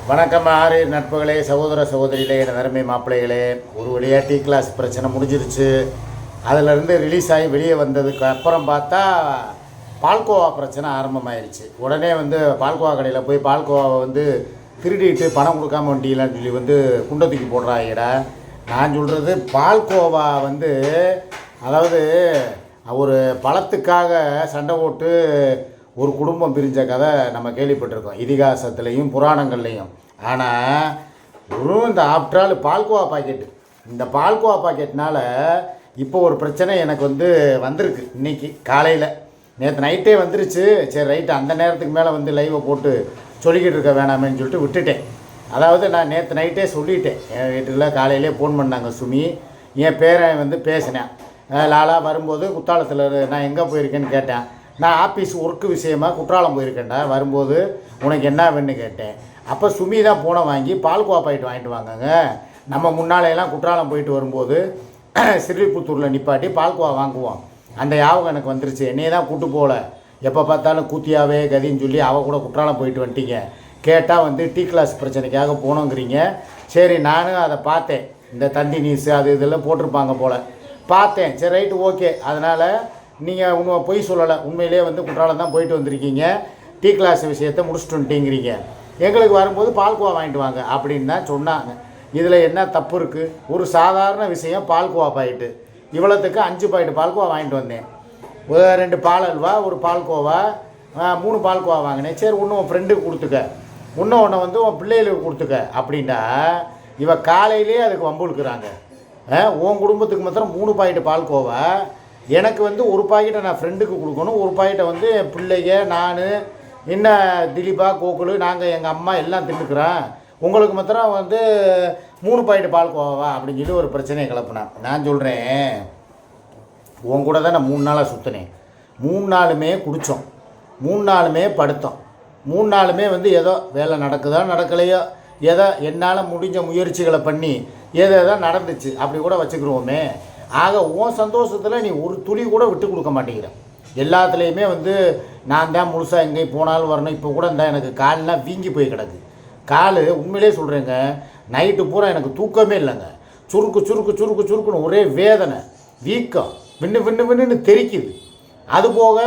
வணக்கம் ஆறு நட்புகளே, சகோதர சகோதரிகளே, என் அருமை மாப்பிள்ளைகளே. ஒரு வழியாக டீ கிளாஸ் பிரச்சனை முடிஞ்சிருச்சு. அதிலிருந்து ரிலீஸ் ஆகி வெளியே வந்ததுக்கு அப்புறம் பார்த்தா பால்கோவா பிரச்சனை ஆரம்பமாயிருச்சு. உடனே பால்கோவா கடையில் போய் பால்கோவாவை திருடிட்டு பணம் கொடுக்காம வண்டியிலான்னு சொல்லி குண்டை தூக்கி போடுறாங்கடா. நான் சொல்கிறது பால்கோவா அதாவது ஒரு பழத்துக்காக சண்டை போட்டு ஒரு குடும்பம் பிரிஞ்ச கதை நம்ம கேள்விப்பட்டிருக்கோம், இதிகாசத்துலேயும் புராணங்கள்லேயும். ஆனால் இந்த ஆஃப்டரால் பால்கோவா பாக்கெட்டு, இந்த பால்கோவா பாக்கெட்னால் இப்போ ஒரு பிரச்சனை எனக்கு வந்திருக்கு. இன்றைக்கி காலையில், நேற்று நைட்டே வந்துருச்சு. சரி ரைட்டு, அந்த நேரத்துக்கு மேலே லைவை போட்டு சொல்லிக்கிட்டு இருக்க வேணாமேன்னு சொல்லிட்டு விட்டுட்டேன். அதாவது நான் நேற்று நைட்டே சொல்லிட்டேன். என் வீட்டில் காலையிலே ஃபோன் பண்ணாங்க சுமி. என் பேரன் பேசினேன். லாலா வரும்போது குத்தாலத்தில் நான் எங்கே போயிருக்கேன்னு கேட்டேன். நான் ஆஃபீஸ் ஒர்க்கு விஷயமாக குற்றாலம் போயிருக்கேன்டா, வரும்போது உனக்கு என்ன வேணுன்னு கேட்டேன். அப்போ சுமி தான் போனை வாங்கி பால்கோவா பாக்கெட் வாங்கிட்டு வாங்கங்க. நம்ம முன்னாலையெல்லாம் குற்றாலம் போயிட்டு வரும்போது ஸ்ரீபுத்தூரில் நிப்பாட்டி பால்கோவா வாங்குவோம். அந்த யாபகம் எனக்கு வந்துருச்சு. என்னையே தான் கூட்டு போகல, எப்போ பார்த்தாலும் கூத்தியாவே கதின்னு சொல்லி அவள் கூட குற்றாலம் போயிட்டு வந்துட்டீங்க. கேட்டால் டீ கிளாஸ் பிரச்சனைக்காக போனோங்கிறீங்க. சரி, நானும் அதை பார்த்தேன். இந்த தந்தி நியூஸு அது இதெல்லாம் போட்டிருப்பாங்க போல் பார்த்தேன். சரி ரைட்டு, ஓகே. அதனால் நீங்கள் பொய் சொல்லலை, உண்மையிலே குற்றாலம் தான் போயிட்டு வந்திருக்கீங்க. டீ கிளாஸ் விஷயத்தை முடிச்சுட்டு வந்துட்டீங்கிறீங்க. எங்களுக்கு வரும்போது பால்கோவா வாங்கிட்டு வாங்க அப்படின்னு தான் சொன்னாங்க. இதில் என்ன தப்பு இருக்குது? ஒரு சாதாரண விஷயம், பால்கோவா பாக்கெட்டு. இவ்வளோத்துக்கு 5 பாக்கெட்டு பால்கோவா வாங்கிட்டு வந்தேன். 2 பால் அல்வா, ஒரு பால்கோவா, 3 பால்கோவா வாங்கினேன். சரி, ஒன்று உன் ஃப்ரெண்டுக்கு கொடுத்துக்க, ஒன்று உன் பிள்ளைகளுக்கு கொடுத்துக்க அப்படின்டா இவ காலையிலே அதுக்கு வம்பு இழுக்கிறாங்க. உன் குடும்பத்துக்கு மாத்திரம் 3 பாக்கெட்டு பால்கோவா, எனக்கு ஒரு பாக்கெட்டை நான் ஃப்ரெண்டுக்கு கொடுக்கணும், ஒரு பாக்கெட்டை என் பிள்ளைங்க, நான், என்ன திலீபா, கோகுலு, நாங்கள் எங்கள் அம்மா எல்லாம் தின்னுக்குறோம். உங்களுக்கு மாத்திரம் 3 பாக்கெட்டு பால்கோவா அப்படின்னு சொல்லி ஒரு பிரச்சனையை கிளப்புனேன். நான் சொல்கிறேன், உன் கூட தான் நான் 3 நாளாக சுற்றினேன். 3 நாளுமே குடித்தோம், 3 நாளுமே படுத்தோம், 3 நாளுமே ஏதோ வேலை நடக்குதோ நடக்கலையோ, ஏதோ என்னால் முடிஞ்ச முயற்சிகளை பண்ணி ஏதோ நடந்துச்சு அப்படி கூட வச்சுக்கிடுவோமே. ஆக உன் சந்தோஷத்தில் நீ ஒரு துளி கூட விட்டு கொடுக்க மாட்டேங்கிற. எல்லாத்துலேயுமே நான் தான் முழுசாக எங்கேயும் போனாலும் வரணும். இப்போ கூட எனக்கு கால்லாம் வீங்கி போய் கிடக்கு. கால் உண்மையிலே சொல்கிறேங்க, நைட்டு பூரா எனக்கு தூக்கமே இல்லைங்க. சுருக்கு சுருக்கு சுருக்கு சுருக்குன்னு ஒரே வேதனை, வீக்கம், வின்னு தெரிக்குது. அதுபோக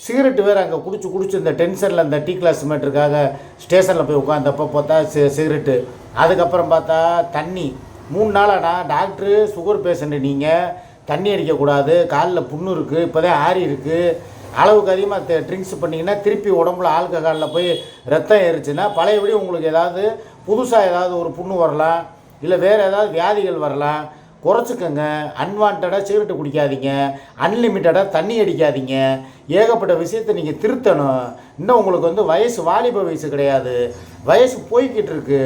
சிகரெட்டு வேறு அங்கே குடிச்சு இந்த டென்ஷனில் இந்த டீ கிளாஸ் மேட்டருக்காக ஸ்டேஷனில் போய் உட்காந்தப்போ பார்த்தா சிகரெட்டு, அதுக்கப்புறம் பார்த்தா தண்ணி. 3 நாளாக நான் டாக்டரு, சுகர் பேஷண்ட்டு, நீங்கள் தண்ணி அடிக்கக்கூடாது, காலில் புண்ணு இருக்குது, இப்போ தான் ஆறி இருக்குது, அளவுக்கு அதிகமாக ட்ரிங்க்ஸ் பண்ணிங்கன்னா திருப்பி உடம்புல ஆல்கஹாலில் போய் ரத்தம் ஏறிச்சுன்னா பழையபடி உங்களுக்கு ஏதாவது புதுசாக ஏதாவது ஒரு புண்ணு வரலாம், இல்லை வேறு ஏதாவது வியாதிகள் வரலாம். குறைச்சிக்கங்க. அன்வான்டாக சிகரெட்டு குடிக்காதீங்க, அன்லிமிட்டடாக தண்ணி அடிக்காதீங்க. ஏகப்பட்ட விஷயத்தை நீங்கள் திருத்தணும். இன்னும் உங்களுக்கு வயசு வாலிப வயசு கிடையாது, வயசு போய்கிட்டு இருக்கு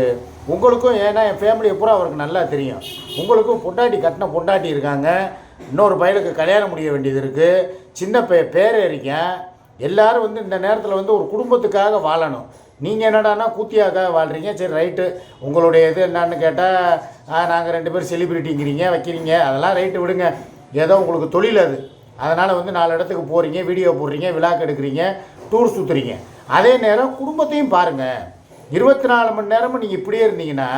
உங்களுக்கும். ஏன்னா என் ஃபேமிலியை பூரா அவருக்கு நல்லா தெரியும். உங்களுக்கும் பொண்டாட்டி, கட்டின பொண்டாட்டி இருக்காங்க, இன்னொரு பையனுக்கு கல்யாணம் முடிய வேண்டியது இருக்குது, சின்ன பேரே இருக்கேன். எல்லோரும் இந்த நேரத்தில் ஒரு குடும்பத்துக்காக வாழணும். நீங்கள் என்னடானா கூத்தியாக்காக வாழ்கிறீங்க. சரி ரைட்டு, உங்களுடைய இது என்னான்னு கேட்டால் நாங்கள் 2 பேர் செலிப்ரிட்டிங்கிறீங்க வைக்கிறீங்க, அதெல்லாம் ரைட்டு விடுங்க. ஏதோ உங்களுக்கு தொழில் அது, அதனால் 4 இடத்துக்கு போகிறீங்க, வீடியோ போடுறீங்க, விழாக்கு எடுக்கிறீங்க, டூர் சுற்றுறீங்க. அதே நேரம் குடும்பத்தையும் பாருங்கள். 24 மணி நேரமும் நீங்கள் இப்படியே இருந்தீங்கன்னா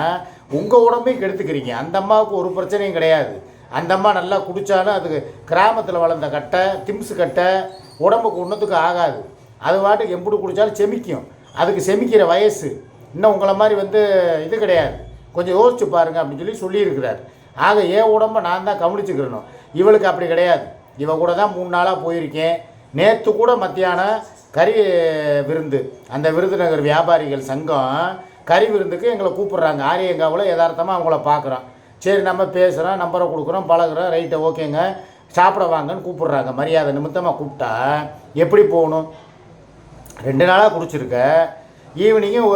உங்கள் உடம்பையும் கெடுத்துக்கிறீங்க. அந்த அம்மாவுக்கு ஒரு பிரச்சனையும் கிடையாது. அந்த அம்மா நல்லா குடித்தாலும் அதுக்கு கிராமத்தில் வளர்ந்த கட்டை, திம்ஸு கட்டை, உடம்புக்கு ஒன்றுத்துக்கு ஆகாது. அது பாட்டுக்கு எம்புடு குடித்தாலும் செமிக்கும், அதுக்கு செமிக்கிற வயசு. இன்னும் உங்களை மாதிரி இது கிடையாது, கொஞ்சம் யோசிச்சு பாருங்கள் அப்படின்னு சொல்லியிருக்கிறார். ஆக என் உடம்பை நான் தான் கவனிச்சுக்கிறணும். இவளுக்கு அப்படி கிடையாது. இவ கூட தான் 3 நாளாக போயிருக்கேன். நேற்று கூட மத்தியானம் கறி விருந்து, அந்த விருதுநகர் வியாபாரிகள் சங்கம் கறி விருந்துக்கு எங்களை கூப்பிட்றாங்க. ஆரியங்காவில் யதார்த்தமாக அவங்கள பார்க்குறோம். சரி, நம்ம பேசுகிறோம், நம்பரை கொடுக்குறோம், பழகுறோம், ரைட்டை ஓகேங்க சாப்பிட வாங்கன்னு கூப்பிட்றாங்க. மரியாதை நிமித்தமாக கூப்பிட்டா எப்படி போகணும்? 2 நாளாக குடிச்சிருக்க, ஈவினிங்கும்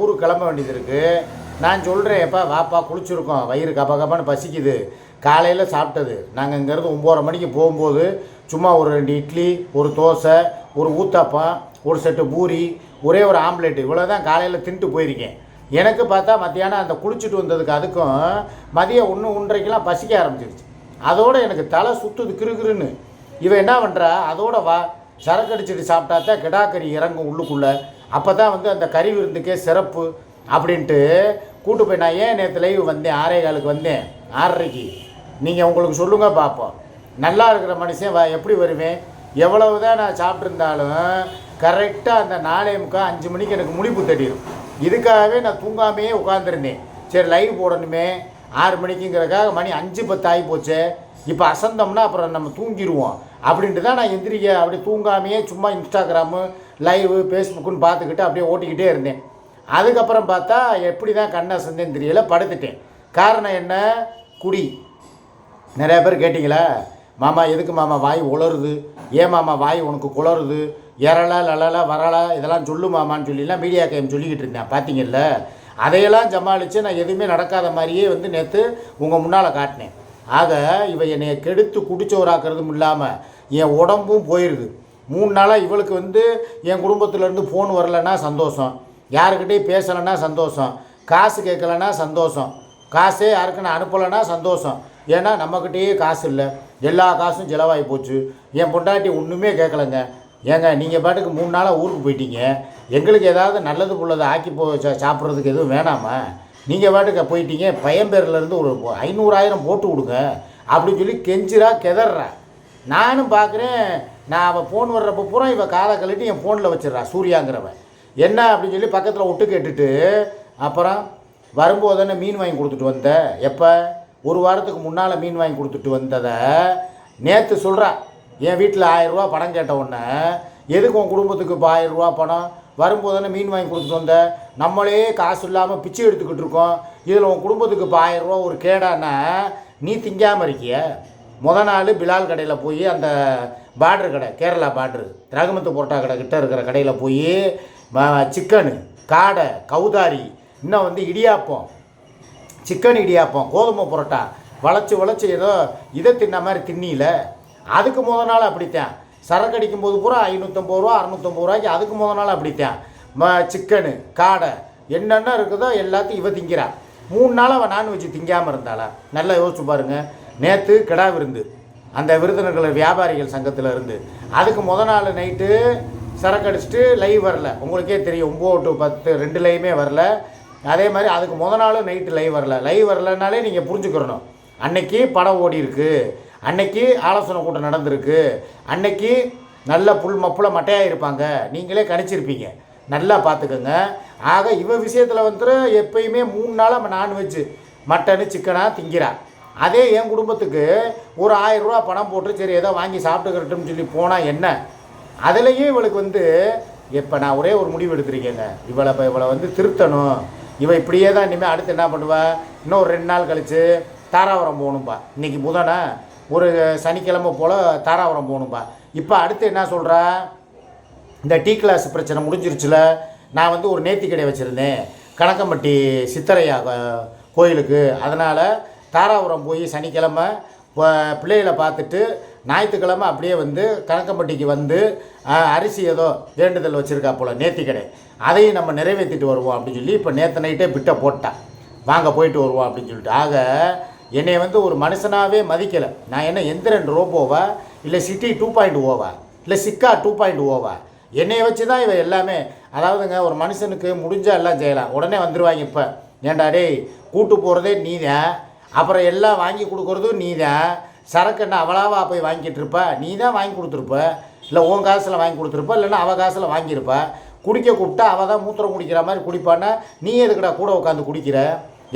ஊருக்கு கிளம்ப வேண்டியது இருக்குது. நான் சொல்கிறேன், எப்பா வாப்பா குளிச்சுருக்கோம், வயிறு கப்பான்னு பசிக்குது, காலையில் சாப்பிட்டது. நாங்கள் இங்கேருந்து 9:30 மணிக்கு போகும்போது சும்மா ஒரு 2 இட்லி, ஒரு தோசை, ஒரு ஊத்தாப்பம், ஒரு செட்டு பூரி, ஒரே ஒரு ஆம்லேட்டு, இவ்வளோ தான் காலையில் தின்ட்டு போயிருக்கேன். எனக்கு பார்த்தா மத்தியானம் அந்த குளிச்சுட்டு வந்ததுக்கு அதுக்கும் மதியம் 1-1:30க்கெலாம் பசிக்க ஆரம்பிச்சிருச்சு. அதோடு எனக்கு தலை சுற்றுது கிருகிருன்னு. இவன் என்ன பண்ணுறா, அதோட வா சரக்கு அடிச்சுட்டு சாப்பிட்டா தான் கிடாக்கறி இறங்கும் உள்ளுக்குள்ளே. அப்போ தான் அந்த கறி விருந்துக்கே சிறப்பு. அப்படின்ட்டு கூட்டு போய் நான் ஏன் நேற்று லைவ் வந்தேன் 6:15 வந்தேன் 6:30. நீங்கள் உங்களுக்கு சொல்லுங்கள் பார்ப்போம். நல்லா இருக்கிற மனுஷன் எப்படி வருவேன்? எவ்வளவு தான் நான் சாப்பிட்ருந்தாலும் கரெக்டாக அந்த 4:45 5 மணிக்கு எனக்கு முழிப்பு தட்டிடும். இதுக்காகவே நான் தூங்காமையே உட்காந்துருந்தேன். சரி லைவ் போடணுமே 6 மணிக்குங்கிறதுக்காக மணி 5:10 ஆகி போச்சு. இப்போ அசந்தோம்னா அப்புறம் நம்ம தூங்கிடுவோம் அப்படின்ட்டு தான் நான் எந்திரிக்க அப்படி தூங்காமையே சும்மா இன்ஸ்டாகிராமு லைவு ஃபேஸ்புக்குன்னு பார்த்துக்கிட்டு அப்படியே ஓட்டிக்கிட்டே இருந்தேன். அதுக்கப்புறம் பார்த்தா எப்படி தான் கண்ணை அசந்தேன்னு தெரியல, படுத்துட்டேன். காரணம் என்ன? குடி. நிறையா பேர் கேட்டிங்களா, மாமா எதுக்கு மாமா வாய் உளருது, ஏன் மாமா வாய் உனக்கு குளருது, எறலா லலலா வரலா இதெல்லாம் சொல்லு மாமான்னு சொல்லிலாம் மீடியா கைம் சொல்லிக்கிட்டு இருந்தேன். பார்த்தீங்கல்ல, அதையெல்லாம் சமாளித்து நான் எதுவுமே நடக்காத மாதிரியே நேற்று உங்கள் முன்னால் காட்டினேன். ஆக இவை என்னை கெடுத்து குடிச்சவராக்கிறதும் இல்லாமல் என் உடம்பும் போயிடுது. 3 நாளாக இவளுக்கு என் குடும்பத்திலேருந்து ஃபோன் வரலைன்னா சந்தோஷம், யாருக்கிட்டையும் பேசலைன்னா சந்தோஷம், காசு கேட்கலன்னா சந்தோஷம், காசே யாருக்கு நான் அனுப்பலைன்னா சந்தோஷம். ஏன்னா நம்மக்கிட்டேயே காசு இல்லை, எல்லா காசும் செலவாகி போச்சு. என் பொண்டாட்டி ஒன்றுமே கேட்கலைங்க. ஏங்க நீங்கள் பாட்டுக்கு 3 நாளாக ஊருக்கு போயிட்டீங்க, எங்களுக்கு ஏதாவது நல்லது புள்ளதை ஆக்கி சாப்பிட்றதுக்கு எதுவும் வேணாமா? நீங்கள் பாட்டுக்கு போயிட்டீங்க, பையன்பேர்லேருந்து ஒரு 500,000 போட்டு கொடுங்க அப்படின்னு சொல்லி கெஞ்சிரா கெதறா. நானும் பார்க்குறேன், நான் அவள் ஃபோன் வர்றப்போ பூரா இவள் காதை கழட்டி என் ஃபோனில் வச்சிட்றா சூர்யாங்கிறவன். என்ன அப்படின்னு சொல்லி பக்கத்தில் விட்டு கேட்டுட்டு அப்புறம் வரும்போது தானே மீன் வாங்கி கொடுத்துட்டு வந்தேன். எப்போ? 1 வாரத்துக்கு முன்னால் மீன் வாங்கி கொடுத்துட்டு வந்ததை நேற்று சொல்கிறா. என் வீட்டில் 1000 ரூபா பணம் கேட்ட உடனே எதுக்கு உன் குடும்பத்துக்கு இப்போ 1000 ரூபா பணம்? வரும்போது தானே மீன் வாங்கி கொடுத்துட்டு வந்த, நம்மளே காசு இல்லாமல் பிச்சை எடுத்துக்கிட்டு இருக்கோம், இதில் உன் குடும்பத்துக்கு இப்போ 1000 ரூபா ஒரு கேடானா நீ திங்காமல் இருக்கிய? நாள் பிலால் கடையில் போய் அந்த பார்டர் கடை, கேரளா பார்டரு ரகுமத்து புரோட்டா கடை கிட்ட இருக்கிற கடையில் போய் சிக்கனு, காடை, கவுதாரி, இன்னும் இடியாப்பம், சிக்கன் இடியாப்பம், கோதுமை புரோட்டா வளைச்சி ஏதோ இதை தின்ன மாதிரி தின்னியில். அதுக்கு நாள் அப்படித்தான் சரக்கு அடிக்கும்போது பூரா 550 ரூபா 650 ரூபாய்க்கு. அதுக்கு நாள் அப்படித்தான் சிக்கனு, காடை என்னென்ன இருக்குதோ எல்லாத்தையும் இவ திங்கிறா. 3 நாள் அவள் நான்வெஜ் திங்காமல் இருந்தாளா? நல்லா யோசிச்சு பாருங்கள். நேற்று கிடா விருந்து, அந்த விருந்தினர்கள் வியாபாரிகள் சங்கத்தில் இருந்து. அதுக்கு நாள் நைட்டு சரக்கு அடிச்சுட்டு லைவ் வரல. உங்களுக்கே தெரியும் 9 to 10 2 லைவுமே வரல. அதே மாதிரி அதுக்கு நாள் நைட்டு லைவ் வரல. லைவ் வரலனாலே நீங்கள் புரிஞ்சுக்கிறணும், அன்னைக்கு படம் ஓடி இருக்கு, அன்னைக்கு ஆலோசனை கூட்டம் நடந்திருக்கு, அன்னைக்கு நல்ல புல் மப்புல மட்டையாக இருப்பாங்க, நீங்களே கணிச்சிருப்பீங்க, நல்லா பார்த்துக்கோங்க. ஆக இவ விஷயத்தில் எப்பயுமே 3 நாள் நம்ம நான்வெஜ் மட்டனு சிக்கனாக திங்கிறா. அதே என் குடும்பத்துக்கு ஒரு 1000 ரூபா பணம் போட்டு சரி ஏதோ வாங்கி சாப்பிட்டுக்கிறட்டும்னு சொல்லி போனால் என்ன? அதுலேயும் இவளுக்கு இப்போ நான் ஒரே ஒரு முடிவு எடுத்திருக்கேங்க, இவளை திருத்தணும். இவள் இப்படியே தான் இனிமேல் அடுத்து என்ன பண்ணுவா, இன்னும் ஒரு 2 நாள் கழித்து தாராபுரம் போகணும்பா. இன்றைக்கி புதனை, ஒரு சனிக்கிழமை போல் தாராபுரம் போகணும்பா. இப்போ அடுத்து என்ன சொல்கிறா, இந்த டீ கிளாஸ் பிரச்சனை முடிஞ்சிருச்சுல, நான் ஒரு நேர்த்தி கடை வச்சுருந்தேன் கணக்கம்பட்டி சித்தரையா கோயிலுக்கு, அதனால் தாராபுரம் போய் சனிக்கிழமை பிள்ளைகளை பார்த்துட்டு ஞாயிற்றுக்கிழமை அப்படியே கணக்கம்பட்டிக்கு அரிசி ஏதோ வேண்டுதல் வச்சுருக்கா போல் நேர்த்தி கடை, அதையும் நம்ம நிறைவேற்றிட்டு வருவோம் அப்படின்னு சொல்லி இப்போ நேற்று நைட்டே பிட்டை போட்டான், வாங்க போயிட்டு வருவோம் அப்படின்னு சொல்லிட்டு. ஆக என்னை ஒரு மனுஷனாகவே மதிக்கலை. நான் என்ன எந்திரன் ரோபோவா, இல்லை சிட்டி 2.0வா, இல்லை சிக்கா 2.0வா? என்னையை வச்சு தான் இவன் எல்லாமே. அதாவதுங்க, ஒரு மனுஷனுக்கு முடிஞ்சால் எல்லாம் செய்யலாம், உடனே வந்துடுவாங்க. இப்போ ஏன்டா டேய், கூட்டு போகிறதே நீ தான், அப்புறம் எல்லாம் வாங்கி கொடுக்குறதும் நீ தான், சரக்குன்னா அவளாவா போய் வாங்கிட்டு இருப்ப, நீ தான் வாங்கி கொடுத்துருப்ப, இல்லை உன் காசில் வாங்கி கொடுத்துருப்ப, இல்லைன்னா அவள் காசில் வாங்கியிருப்ப. குடிக்க கூப்பிட்டா அவள் தான் மூத்திரம் குடிக்கிற மாதிரி குடிப்பான்னா நீ எதுக்குடா கூட உட்காந்து குடிக்கிற?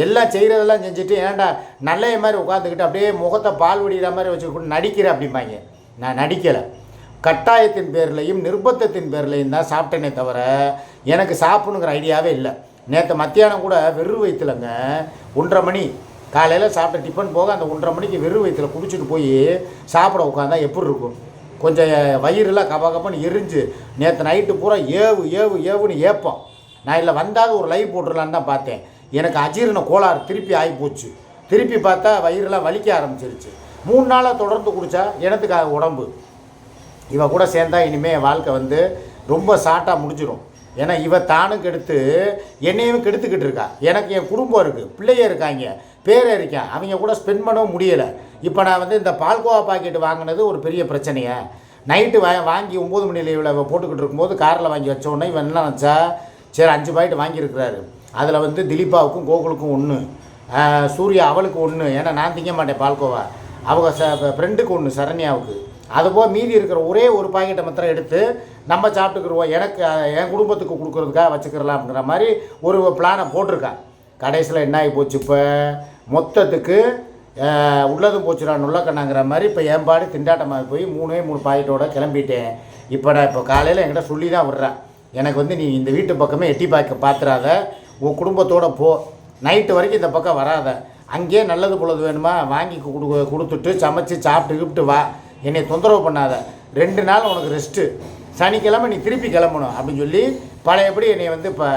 எல்லாம் செய்கிறதெல்லாம் செஞ்சுட்டு ஏன்டா நல்லைய மாதிரி உட்காந்துக்கிட்டு அப்படியே முகத்தை பால் வடிகிற மாதிரி வச்சுக்கிட்டு நடிக்கிற அப்படிம்பாங்க. நான் நடிக்கலை, கட்டாயத்தின் பேர்லையும் நிர்பந்தத்தின் பேர்லையும் தான் சாப்பிட்டேனே தவிர எனக்கு சாப்பிடணுங்கிற ஐடியாவே இல்லை. நேற்று மத்தியானம் கூட வெறு வயிற்றுலங்க 1:30 மணி காலையில் சாப்பிட்ட டிஃபன் போக அந்த 1:30 மணிக்கு வெறு வயிற்றில் குடிச்சிட்டு போய் சாப்பிட உட்காந்தா எப்படி இருக்கும்? கொஞ்சம் வயிறுலாம் கப்பன்னு எரிஞ்சு நேற்று நைட்டு பூரா ஏவுன்னு ஏப்போம். நான் இல்லை வந்தாவது ஒரு லைவ் போட்டுடலான்னு தான் பார்த்தேன். எனக்கு அஜீரண கோளாறு திருப்பி ஆகிப்போச்சு. திருப்பி பார்த்தா வயிறுலாம் வலிக்க ஆரம்பிச்சிருச்சு. 3 நாளாக தொடர்ந்து குடித்தா எனத்துக்காக உடம்பு. இவ கூட சேர்ந்தா இனிமேல் வாழ்க்கை ரொம்ப ஷார்ட்டாக முடிஞ்சிடும். ஏன்னா இவ தானும் கெடுத்து என்னையும் கெடுத்துக்கிட்டு இருக்கா. எனக்கு என் குடும்பம் இருக்குது, பிள்ளைய இருக்காங்க, பேரை இருக்கேன், அவங்க கூட ஸ்பெண்ட் பண்ணவும் முடியலை. இப்போ நான் இந்த பால்கோவா பாக்கெட்டு வாங்கினது ஒரு பெரிய பிரச்சனையை. நைட்டு வாங்கி 9 மணி லீவில் போட்டுக்கிட்டு இருக்கும்போது காரில் வாங்கி வச்சோடனே இவன் என்ன நினச்சா, சரி 5 பாக்கெட் வாங்கியிருக்கிறாரு, அதில் வந்து திலீபாவுக்கும் கோகுலுக்கும் ஒன்று, சூர்யா அவளுக்கு ஒன்று, ஏன்னா நான் திங்க மாட்டேன் பால்கோவா, அவங்க ஃப்ரெண்டுக்கு ஒன்று சரண்யாவுக்கு. அதுபோல் மீதி இருக்கிற ஒரே ஒரு பாக்கெட்டை மாத்திரம் எடுத்து நம்ம சாப்பிட்டுக்குருவோம், எனக்கு என் குடும்பத்துக்கு கொடுக்குறதுக்காக வச்சுக்கிறலாம்ங்கிற மாதிரி ஒரு பிளானை போட்டிருக்கா. கடைசியில் என்ன ஆகி போச்சு, இப்போ மொத்தத்துக்கு உள்ளதும் போச்சுடா நுள்ளக்கண்ணாங்கிற மாதிரி இப்போ ஏம்பாடு திண்டாட்டமாக போய் 3 பாக்கெட்டோட கிளம்பிட்டேன். இப்போ நான் இப்போ காலையில் என்கிட்ட சொல்லி தான் விட்றேன், எனக்கு வந்து நீ இந்த வீட்டு பக்கமே எட்டி பார்த்துறாத, உன் குடும்பத்தோடு போ, நைட்டு வரைக்கும் இந்த பக்கம் வராத, அங்கேயே நல்லது பொழுது வேணுமா வாங்கி கொடுத்துட்டு சமைச்சு சாப்பிட்டு வா, என்னை தொந்தரவு பண்ணாத, 2 நாள் உனக்கு ரெஸ்ட்டு, சனிக்கிழமை நீ திருப்பி கிளம்பணும் அப்படின்னு சொல்லி பழையபடி என்னை வந்து இப்போ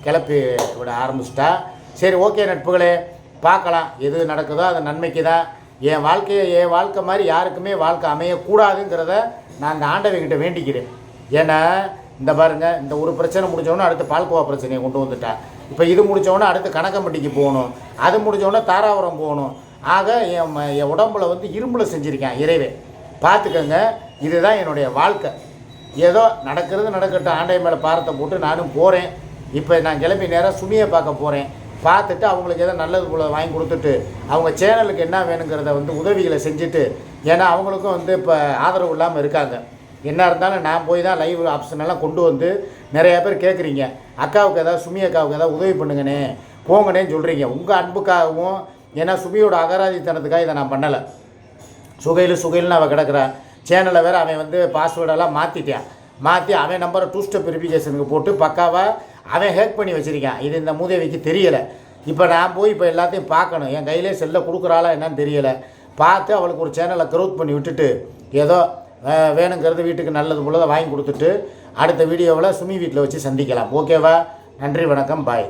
கிளப்பி விட ஆரம்பிச்சிட்டா. சரி, ஓகே நட்புகளே, பார்க்கலாம் எது நடக்குதோ அது நன்மைக்கு தான். என் வாழ்க்கை மாதிரி யாருக்குமே வாழ்க்கை அமையக்கூடாதுங்கிறத நான் அந்த ஆண்டவங்கிட்ட வேண்டிக்கிறேன். ஏன்னா இந்த பாருங்கள், இந்த ஒரு பிரச்சனை முடிஞ்சவொன்னே அடுத்து பால்கோவா பிரச்சனையை கொண்டு வந்துட்டேன். இப்போ இது முடித்தவொன்னே அடுத்து கணக்கம்பட்டிக்கு போகணும், அது முடிஞ்சவொன்னே தாராபுரம் போகணும். ஆக என் உடம்புல வந்து இரும்பில் செஞ்சுருக்கேன் இறைவன், பார்த்துக்கங்க. இதுதான் என்னுடைய வாழ்க்கை. ஏதோ நடக்கட்டும், ஆண்டை மேலே பாரத்தை போட்டு நானும் போகிறேன். இப்போ நான் கிளம்பி நேராக சுமியை பார்க்க போகிறேன். பார்த்துட்டு அவங்களுக்கு எதோ நல்லது போல் வாங்கி கொடுத்துட்டு அவங்க சேனலுக்கு என்ன வேணுங்கிறத வந்து உதவிகளை செஞ்சுட்டு, ஏன்னா அவங்களுக்கும் வந்து இப்போ ஆதரவு இல்லாமல் இருக்காங்க. என்ன இருந்தாலும் நான் போய் தான் லைவ் ஆப்ஷனெல்லாம் கொண்டு வந்து நிறையா பேர் கேட்குறீங்க, அக்காவுக்கு ஏதாவது சுமி அக்காவுக்கு ஏதாவது உதவி பண்ணுங்கண்ணே போங்கண்ணேன்னு சொல்கிறீங்க. உங்கள் அன்புக்காகவும், ஏன்னா சுமியோட அகராதித்தனத்துக்காக இதை நான் பண்ணலை. சுகையில்னு அவள் கிடக்கிறா, சேனலை வேறு அவன் வந்து பாஸ்வேர்டெல்லாம் மாற்றி அவன் நம்பரை 2 ஸ்டெப் வெரிஃபிகேஷனுக்கு போட்டு பக்காவாக அவன் ஹேக் பண்ணி வச்சுருக்கான். இது இந்த மூதேவிக்கு தெரியலை. இப்போ நான் போய் இப்போ எல்லாத்தையும் பார்க்கணும், என் கையிலே செல்லை கொடுக்குறாளா என்னன்னு தெரியலை. பார்த்து அவளுக்கு ஒரு சேனலை க்ரௌத் பண்ணி விட்டுட்டு ஏதோ வேணுங்கிறது வீட்டுக்கு நல்லது போல வாங்கி கொடுத்துட்டு அடுத்த வீடியோவில் சுமி வீட்டில் வச்சு சந்திக்கலாம். ஓகேவா? நன்றி, வணக்கம், பாய்.